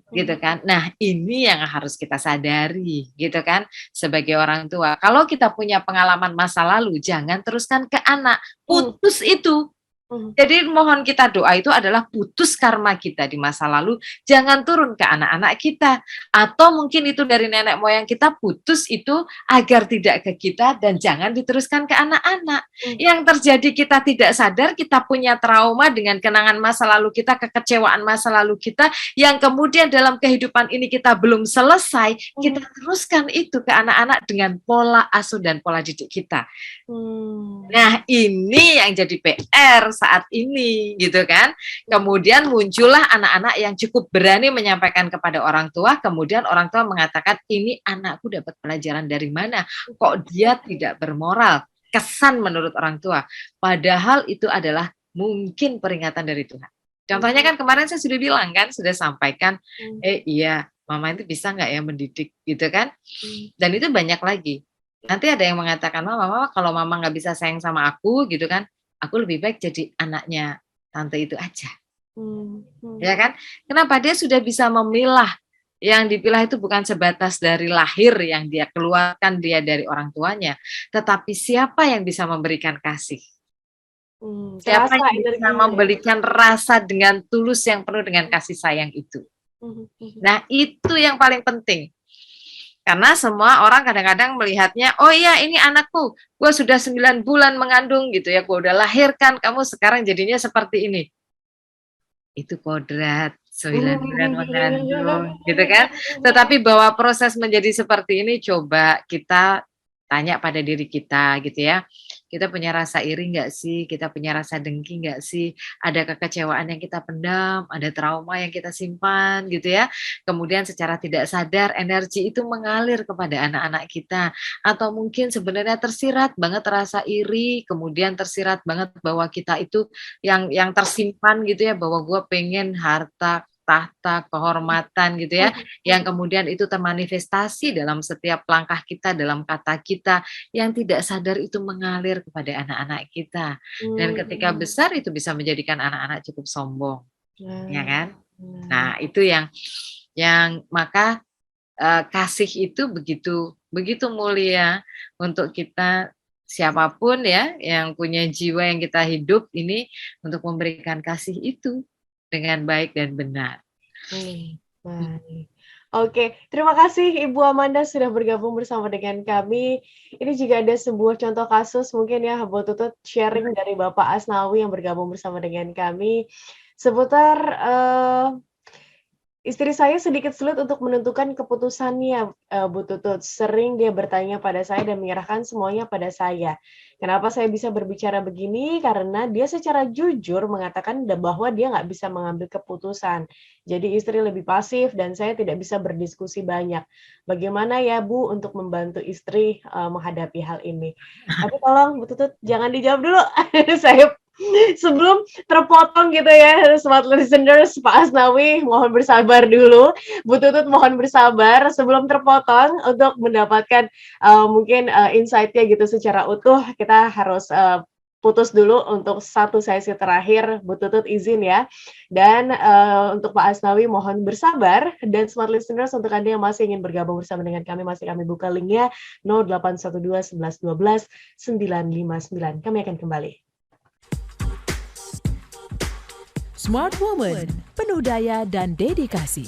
Gitu kan. Nah, ini yang harus kita sadari, gitu kan, sebagai orang tua. Kalau kita punya pengalaman masa lalu, jangan teruskan ke anak, putus itu. Jadi mohon kita doa itu adalah putus karma kita di masa lalu, jangan turun ke anak-anak kita. Atau mungkin itu dari nenek moyang kita, putus itu agar tidak ke kita dan jangan diteruskan ke anak-anak. Yang terjadi kita tidak sadar, kita punya trauma dengan kenangan masa lalu kita, kekecewaan masa lalu kita, yang kemudian dalam kehidupan ini kita belum selesai, kita teruskan itu ke anak-anak dengan pola asuh dan pola didik kita. Nah, ini yang jadi PR saat ini, gitu kan. Kemudian muncullah anak-anak yang cukup berani menyampaikan kepada orang tua, kemudian orang tua mengatakan, ini anakku dapat pelajaran dari mana? Kok dia tidak bermoral? Kesan menurut orang tua. Padahal itu adalah mungkin peringatan dari Tuhan. Contohnya kan kemarin saya sudah bilang kan, sudah sampaikan, iya, mama itu bisa nggak ya mendidik, gitu kan. Dan itu banyak lagi. Nanti ada yang mengatakan, mama kalau mama nggak bisa sayang sama aku gitu kan, aku lebih baik jadi anaknya tante itu aja. Ya kan? Kenapa? Dia sudah bisa memilah. Yang dipilah itu bukan sebatas dari lahir yang dia keluarkan dia dari orang tuanya, tetapi siapa yang bisa memberikan kasih. Siapa yang bisa memberikan rasa dengan tulus yang penuh dengan kasih sayang itu. Nah, itu yang paling penting. Karena semua orang kadang-kadang melihatnya, oh iya ini anakku, gue sudah 9 bulan mengandung gitu ya, gue udah lahirkan, kamu sekarang jadinya seperti ini. Itu kodrat, 9 bulan mengandung, gitu kan. Tetapi bahwa proses menjadi seperti ini, coba kita tanya pada diri kita gitu ya. Kita punya rasa iri nggak sih? Kita punya rasa dengki nggak sih? Ada kekecewaan yang kita pendam, ada trauma yang kita simpan gitu ya. Kemudian secara tidak sadar energi itu mengalir kepada anak-anak kita. Atau mungkin sebenarnya tersirat banget rasa iri, kemudian tersirat banget bahwa kita itu yang tersimpan gitu ya, bahwa gue pengen harta, tahta, kehormatan gitu ya, yang kemudian itu termanifestasi dalam setiap langkah kita, dalam kata kita, yang tidak sadar itu mengalir kepada anak-anak kita. Dan ketika besar itu bisa menjadikan anak-anak cukup sombong, ya kan? Nah, itu yang maka kasih itu begitu mulia untuk kita siapapun ya, yang punya jiwa yang kita hidup ini, untuk memberikan kasih itu dengan baik dan benar. Baik. Oke, terima kasih Ibu Amanda sudah bergabung bersama dengan kami. Ini juga ada sebuah contoh kasus mungkin ya, Bu Tutut, sharing dari Bapak Asnawi yang bergabung bersama dengan kami seputar istri saya sedikit sulit untuk menentukan keputusannya, Bu Tutut. Sering dia bertanya pada saya dan menyerahkan semuanya pada saya. Kenapa saya bisa berbicara begini? Karena dia secara jujur mengatakan bahwa dia nggak bisa mengambil keputusan. Jadi istri lebih pasif dan saya tidak bisa berdiskusi banyak. Bagaimana ya Bu untuk membantu istri menghadapi hal ini? Tapi tolong Bu Tutut jangan dijawab dulu. Saya sebelum terpotong gitu ya, smart listeners, Pak Asnawi mohon bersabar dulu, Bu Tutut mohon bersabar sebelum terpotong untuk mendapatkan mungkin insight-nya gitu secara utuh. Kita harus putus dulu untuk satu sesi terakhir, Bu Tutut izin ya. Dan untuk Pak Asnawi mohon bersabar, dan smart listeners untuk Anda yang masih ingin bergabung bersama dengan kami, masih kami buka linknya 0812 11 12 959. Kami akan kembali. Smart Woman, penuh daya dan dedikasi.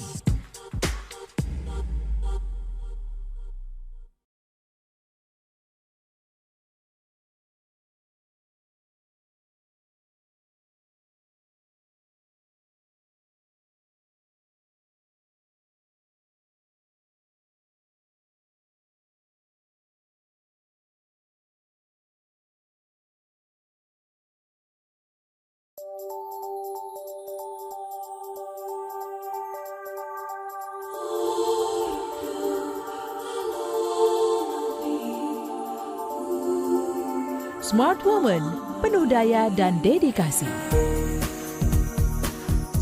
Smart Woman, penuh daya dan dedikasi.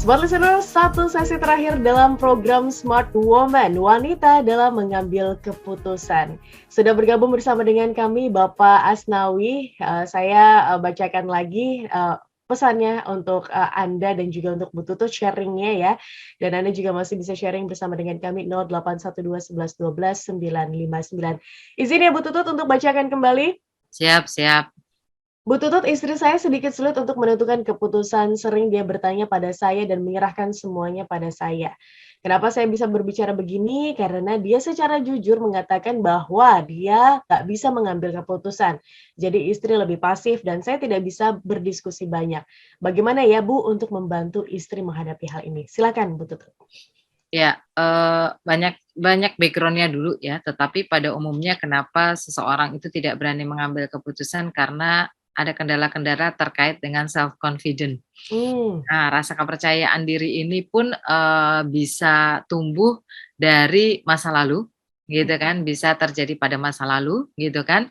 Smart Listener, satu sesi terakhir dalam program Smart Woman, wanita dalam mengambil keputusan. Sudah bergabung bersama dengan kami Bapak Asnawi. Saya bacakan lagi pesannya untuk Anda dan juga untuk Bu Tutut sharingnya ya. Dan Anda juga masih bisa sharing bersama dengan kami 0812 11 12 959. Izin ya Bu Tutut untuk bacakan kembali. Siap. Bu Tutut, istri saya sedikit sulit untuk menentukan keputusan. Sering dia bertanya pada saya dan menyerahkan semuanya pada saya. Kenapa saya bisa berbicara begini? Karena dia secara jujur mengatakan bahwa dia tak bisa mengambil keputusan. Jadi istri lebih pasif dan saya tidak bisa berdiskusi banyak. Bagaimana ya Bu untuk membantu istri menghadapi hal ini? Silakan Bu Tutut. Ya, banyak background-nya dulu ya, tetapi pada umumnya kenapa seseorang itu tidak berani mengambil keputusan karena ada kendala-kendala terkait dengan self confident. Nah, rasa kepercayaan diri ini pun bisa tumbuh dari masa lalu, gitu kan, bisa terjadi pada masa lalu, gitu kan.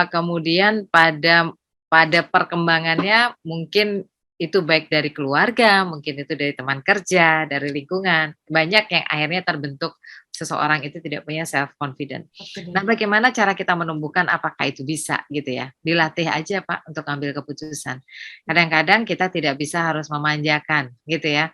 Kemudian pada perkembangannya mungkin itu baik dari keluarga, mungkin itu dari teman kerja, dari lingkungan. Banyak yang akhirnya terbentuk seseorang itu tidak punya self confident. Nah, bagaimana cara kita menumbuhkan apakah itu bisa gitu ya? Dilatih aja Pak untuk ambil keputusan. Kadang-kadang kita tidak bisa harus memanjakan gitu ya.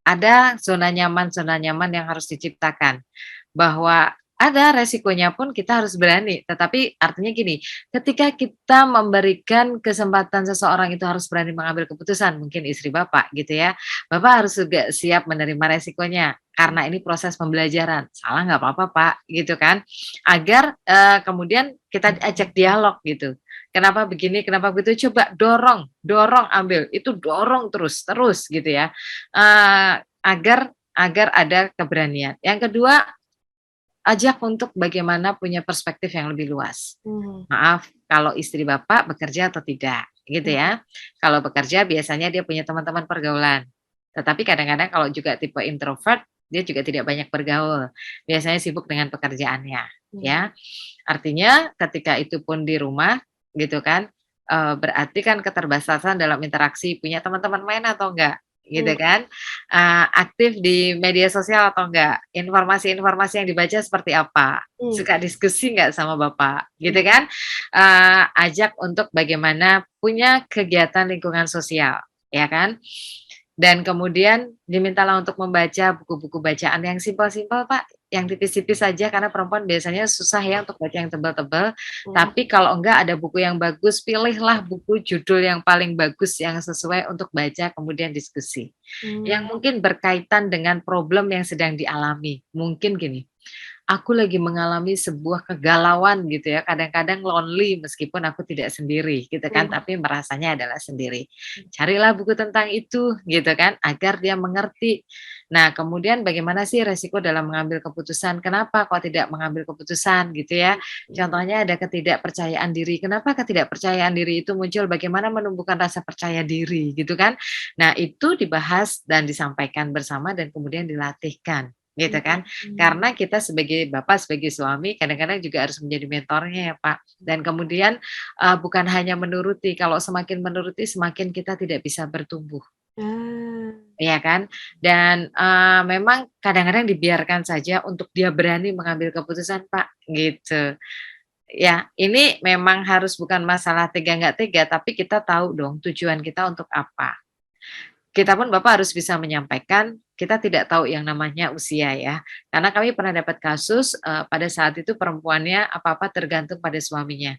Ada zona nyaman yang harus diciptakan. Bahwa ada resikonya pun kita harus berani, tetapi artinya gini, ketika kita memberikan kesempatan seseorang itu harus berani mengambil keputusan, mungkin istri Bapak gitu ya, Bapak harus juga siap menerima resikonya, karena ini proses pembelajaran, salah nggak apa-apa Pak, gitu kan, agar kemudian kita ajak dialog gitu, kenapa begini, kenapa begitu, coba dorong ambil, itu dorong terus gitu ya, agar ada keberanian. Yang kedua, ajak untuk bagaimana punya perspektif yang lebih luas. Maaf, kalau istri Bapak bekerja atau tidak, gitu ya. Kalau bekerja biasanya dia punya teman-teman pergaulan. Tetapi kadang-kadang kalau juga tipe introvert, dia juga tidak banyak bergaul. Biasanya sibuk dengan pekerjaannya, ya. Artinya ketika itu pun di rumah, gitu kan, berarti kan keterbatasan dalam interaksi, punya teman-teman main atau enggak? Gitu kan, aktif di media sosial atau enggak, informasi-informasi yang dibaca seperti apa, suka diskusi enggak sama Bapak, gitu kan, ajak untuk bagaimana punya kegiatan lingkungan sosial, ya kan. Dan kemudian dimintalah untuk membaca buku-buku bacaan yang simpel-simpel Pak, yang tipis-tipis saja karena perempuan biasanya susah ya untuk baca yang tebal-tebal, tapi kalau enggak ada buku yang bagus, pilihlah buku judul yang paling bagus yang sesuai untuk baca kemudian diskusi. Yang mungkin berkaitan dengan problem yang sedang dialami. Mungkin gini, aku lagi mengalami sebuah kegalauan gitu ya, kadang-kadang lonely meskipun aku tidak sendiri gitu kan, tapi merasanya adalah sendiri. Carilah buku tentang itu gitu kan, agar dia mengerti. Nah, kemudian bagaimana sih resiko dalam mengambil keputusan? Kenapa kok tidak mengambil keputusan gitu ya? Contohnya ada ketidakpercayaan diri. Kenapa ketidakpercayaan diri itu muncul? Bagaimana menumbuhkan rasa percaya diri gitu kan? Nah, itu dibahas dan disampaikan bersama dan kemudian dilatihkan. Gitu kan, karena kita sebagai bapak, sebagai suami kadang-kadang juga harus menjadi mentornya ya Pak, dan kemudian bukan hanya menuruti, kalau semakin menuruti semakin kita tidak bisa bertumbuh. Iya kan, dan memang kadang-kadang dibiarkan saja untuk dia berani mengambil keputusan Pak, gitu. Ya, ini memang harus bukan masalah tega nggak tega, tapi kita tahu dong tujuan kita untuk apa. Kita pun Bapak harus bisa menyampaikan, kita tidak tahu yang namanya usia ya. Karena kami pernah dapat kasus pada saat itu perempuannya apa-apa tergantung pada suaminya.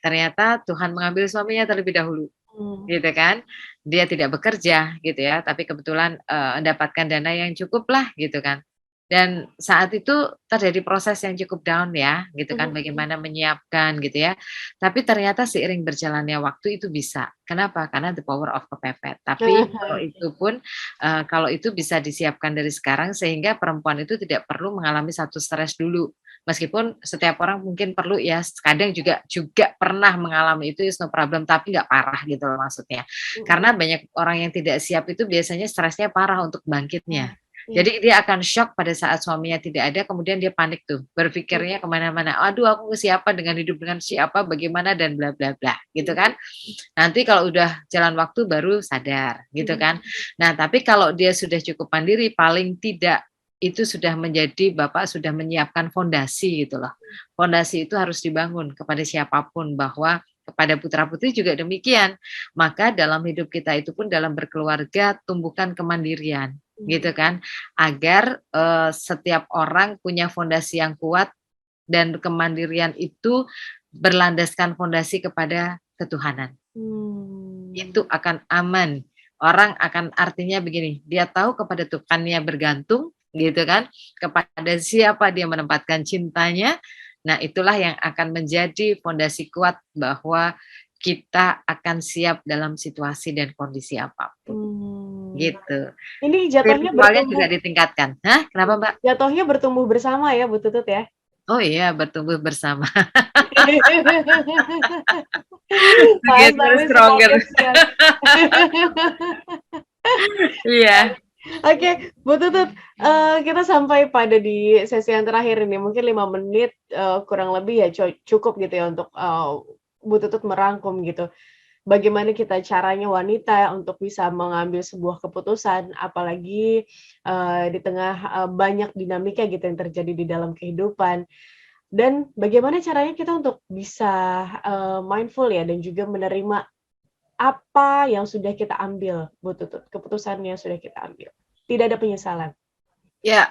Ternyata Tuhan mengambil suaminya terlebih dahulu. Gitu kan. Dia tidak bekerja gitu ya, tapi kebetulan mendapatkan dana yang cukup lah gitu kan. Dan saat itu terjadi proses yang cukup down ya, gitu kan, bagaimana menyiapkan gitu ya. Tapi ternyata seiring berjalannya waktu itu bisa. Kenapa? Karena the power of kepepet. Tapi kalau itu bisa disiapkan dari sekarang sehingga perempuan itu tidak perlu mengalami satu stres dulu. Meskipun setiap orang mungkin perlu ya, kadang juga pernah mengalami itu, is no problem, tapi nggak parah gitu loh maksudnya. Karena banyak orang yang tidak siap itu biasanya stresnya parah untuk bangkitnya. Iya. Jadi dia akan shock pada saat suaminya tidak ada, kemudian dia panik tuh, berpikirnya kemana-mana. Aduh, aku siapa dengan hidup dengan siapa, bagaimana dan bla bla bla, gitu kan? Nanti kalau udah jalan waktu baru sadar, gitu kan? Nah, tapi kalau dia sudah cukup mandiri, paling tidak itu sudah menjadi Bapak sudah menyiapkan fondasi gitu loh. Fondasi itu harus dibangun kepada siapapun bahwa kepada putra-putri juga demikian. Maka dalam hidup kita itu pun dalam berkeluarga tumbuhkan kemandirian gitu kan. Agar setiap orang punya fondasi yang kuat dan kemandirian itu berlandaskan fondasi kepada ketuhanan. Itu akan aman. Orang akan artinya begini, dia tahu kepada Tuhannya bergantung gitu kan, kepada siapa dia menempatkan cintanya. Nah, itulah yang akan menjadi fondasi kuat bahwa kita akan siap dalam situasi dan kondisi apapun. Gitu. Ini jatuhnya Spiritualnya bertumbuh juga ditingkatkan. Hah? Kenapa, Mbak? jatuhnya bertumbuh bersama ya, Bu Tutut ya? Oh iya, bertumbuh bersama. Mas, Together tapi stronger. semoga siap. Iya. Oke, Bu Tutut, kita sampai pada di sesi yang terakhir ini, mungkin 5 menit, kurang lebih ya cukup gitu ya untuk, Bu Tutut merangkum gitu. Bagaimana kita caranya wanita untuk bisa mengambil sebuah keputusan, apalagi, di tengah, banyak dinamika gitu yang terjadi di dalam kehidupan. Dan bagaimana caranya kita untuk bisa, mindful ya dan juga menerima apa yang sudah kita ambil, Bu Tutut, keputusan yang sudah kita ambil. Tidak ada penyesalan. Ya,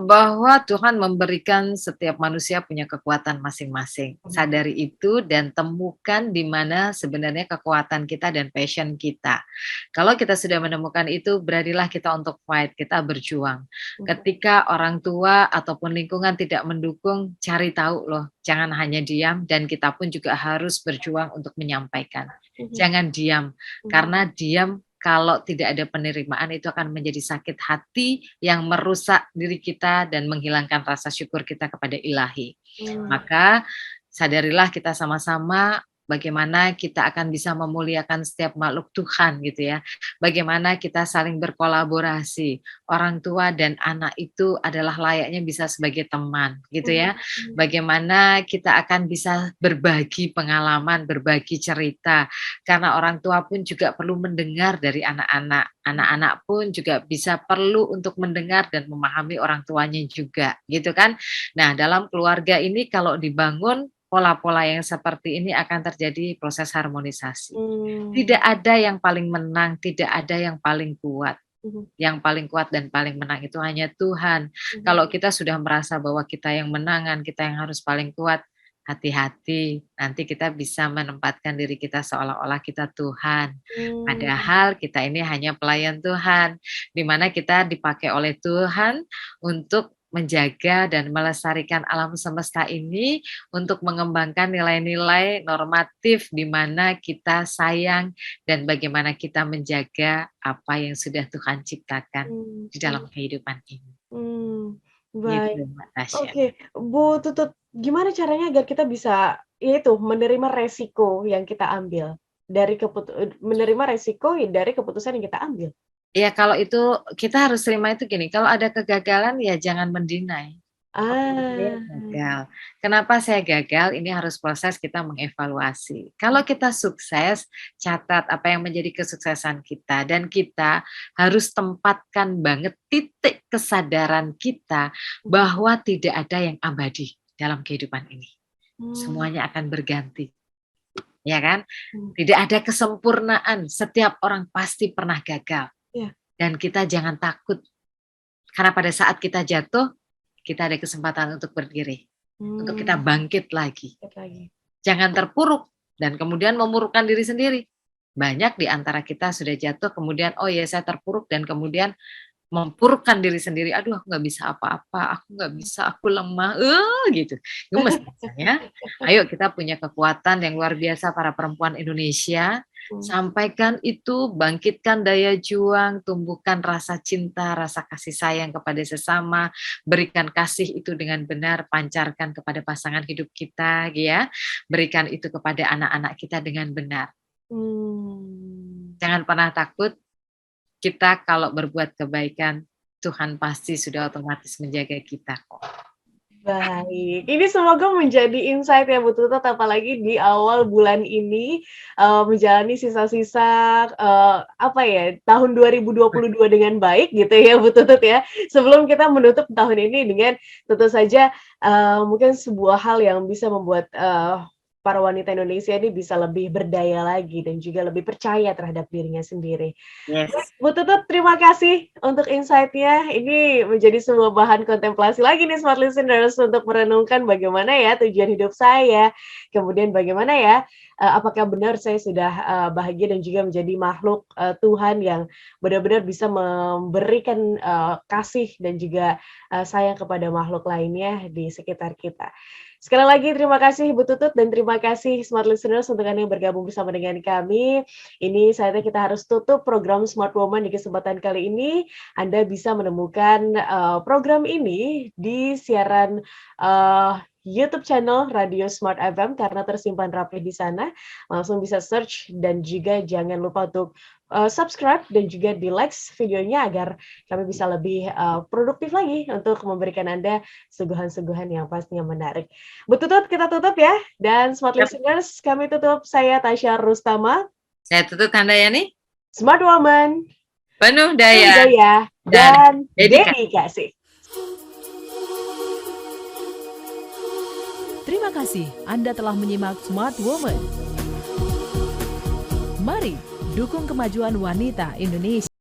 bahwa Tuhan memberikan setiap manusia punya kekuatan masing-masing. Sadari itu dan temukan di mana sebenarnya kekuatan kita dan passion kita. Kalau kita sudah menemukan itu, beranilah kita untuk fight, kita berjuang. Ketika orang tua ataupun lingkungan tidak mendukung, cari tahu loh, jangan hanya diam dan kita pun juga harus berjuang untuk menyampaikan. Jangan diam, karena diam kalau tidak ada penerimaan itu akan menjadi sakit hati yang merusak diri kita dan menghilangkan rasa syukur kita kepada Ilahi. Maka sadarilah kita sama-sama bagaimana kita akan bisa memuliakan setiap makhluk Tuhan gitu ya. Bagaimana kita saling berkolaborasi. Orang tua dan anak itu adalah layaknya bisa sebagai teman gitu ya. Bagaimana kita akan bisa berbagi pengalaman, berbagi cerita. Karena orang tua pun juga perlu mendengar dari anak-anak. Anak-anak pun juga bisa perlu untuk mendengar dan memahami orang tuanya juga gitu kan. Nah, dalam keluarga ini kalau dibangun pola-pola yang seperti ini akan terjadi proses harmonisasi. Tidak ada yang paling menang, tidak ada yang paling kuat. Yang paling kuat dan paling menang itu hanya Tuhan. Kalau kita sudah merasa bahwa kita yang menangan, kita yang harus paling kuat, hati-hati. Nanti kita bisa menempatkan diri kita seolah-olah kita Tuhan. Padahal kita ini hanya pelayan Tuhan, di mana kita dipakai oleh Tuhan untuk menjaga dan melestarikan alam semesta ini untuk mengembangkan nilai-nilai normatif di mana kita sayang dan bagaimana kita menjaga apa yang sudah Tuhan ciptakan di dalam kehidupan ini. Baik. Gitu, Mbak Tasya. Oke, Bu Tutut, gimana caranya agar kita bisa itu menerima resiko yang kita ambil dari menerima resiko dari keputusan yang kita ambil? Ya kalau itu kita harus terima itu gini, kalau ada kegagalan ya jangan mendinai. Saya gagal. Kenapa saya gagal? Ini harus proses kita mengevaluasi. Kalau kita sukses, catat apa yang menjadi kesuksesan kita dan kita harus tempatkan banget titik kesadaran kita bahwa tidak ada yang abadi dalam kehidupan ini. Semuanya akan berganti. Ya kan? Tidak ada kesempurnaan. Setiap orang pasti pernah gagal. Dan kita jangan takut. Karena pada saat kita jatuh, kita ada kesempatan untuk berdiri. Untuk kita bangkit lagi. Jangan terpuruk dan kemudian memurukkan diri sendiri. Banyak di antara kita sudah jatuh, kemudian oh ya saya terpuruk dan kemudian mempurukkan diri sendiri. Aduh aku nggak bisa apa-apa, aku nggak bisa, aku lemah, gitu. Gemes rasanya. Ayo kita punya kekuatan yang luar biasa para perempuan Indonesia. Sampaikan itu, bangkitkan daya juang, tumbuhkan rasa cinta, rasa kasih sayang kepada sesama, berikan kasih itu dengan benar, pancarkan kepada pasangan hidup kita, ya. Berikan itu kepada anak-anak kita dengan benar. Jangan pernah takut. Kita kalau berbuat kebaikan Tuhan pasti sudah otomatis menjaga kita kok. Baik, ini semoga menjadi insight ya Bu Tutut, apalagi di awal bulan ini menjalani sisa-sisa apa ya tahun 2022 dengan baik gitu ya Bu Tutut ya. Sebelum kita menutup tahun ini dengan tentu saja mungkin sebuah hal yang bisa membuat para wanita Indonesia ini bisa lebih berdaya lagi dan juga lebih percaya terhadap dirinya sendiri. Yes. Bu Tutut, terima kasih untuk insight-nya. Ini menjadi sebuah bahan kontemplasi lagi nih Smart Listeners untuk merenungkan bagaimana ya tujuan hidup saya. Kemudian bagaimana ya, apakah benar saya sudah bahagia dan juga menjadi makhluk Tuhan yang benar-benar bisa memberikan kasih dan juga sayang kepada makhluk lainnya di sekitar kita. Sekali lagi terima kasih Bu Tutut dan terima kasih Smart Listeners untuk Anda yang bergabung bersama dengan kami. Ini saatnya kita harus tutup program Smart Woman di kesempatan kali ini. Anda bisa menemukan program ini di siaran YouTube channel Radio Smart FM karena tersimpan rapi di sana. Langsung bisa search dan juga jangan lupa untuk subscribe dan juga di-like videonya agar kami bisa lebih produktif lagi untuk memberikan Anda suguhan-suguhan yang pastinya menarik. Bu Tutut, kita tutup ya. Dan Smart Listeners, kami tutup. Saya Tasya Rustama. Saya Tutut Handayani. Smart Woman. Penuh daya dan dedikasi. Terima kasih Anda telah menyimak Smart Woman. Mari dukung kemajuan wanita Indonesia.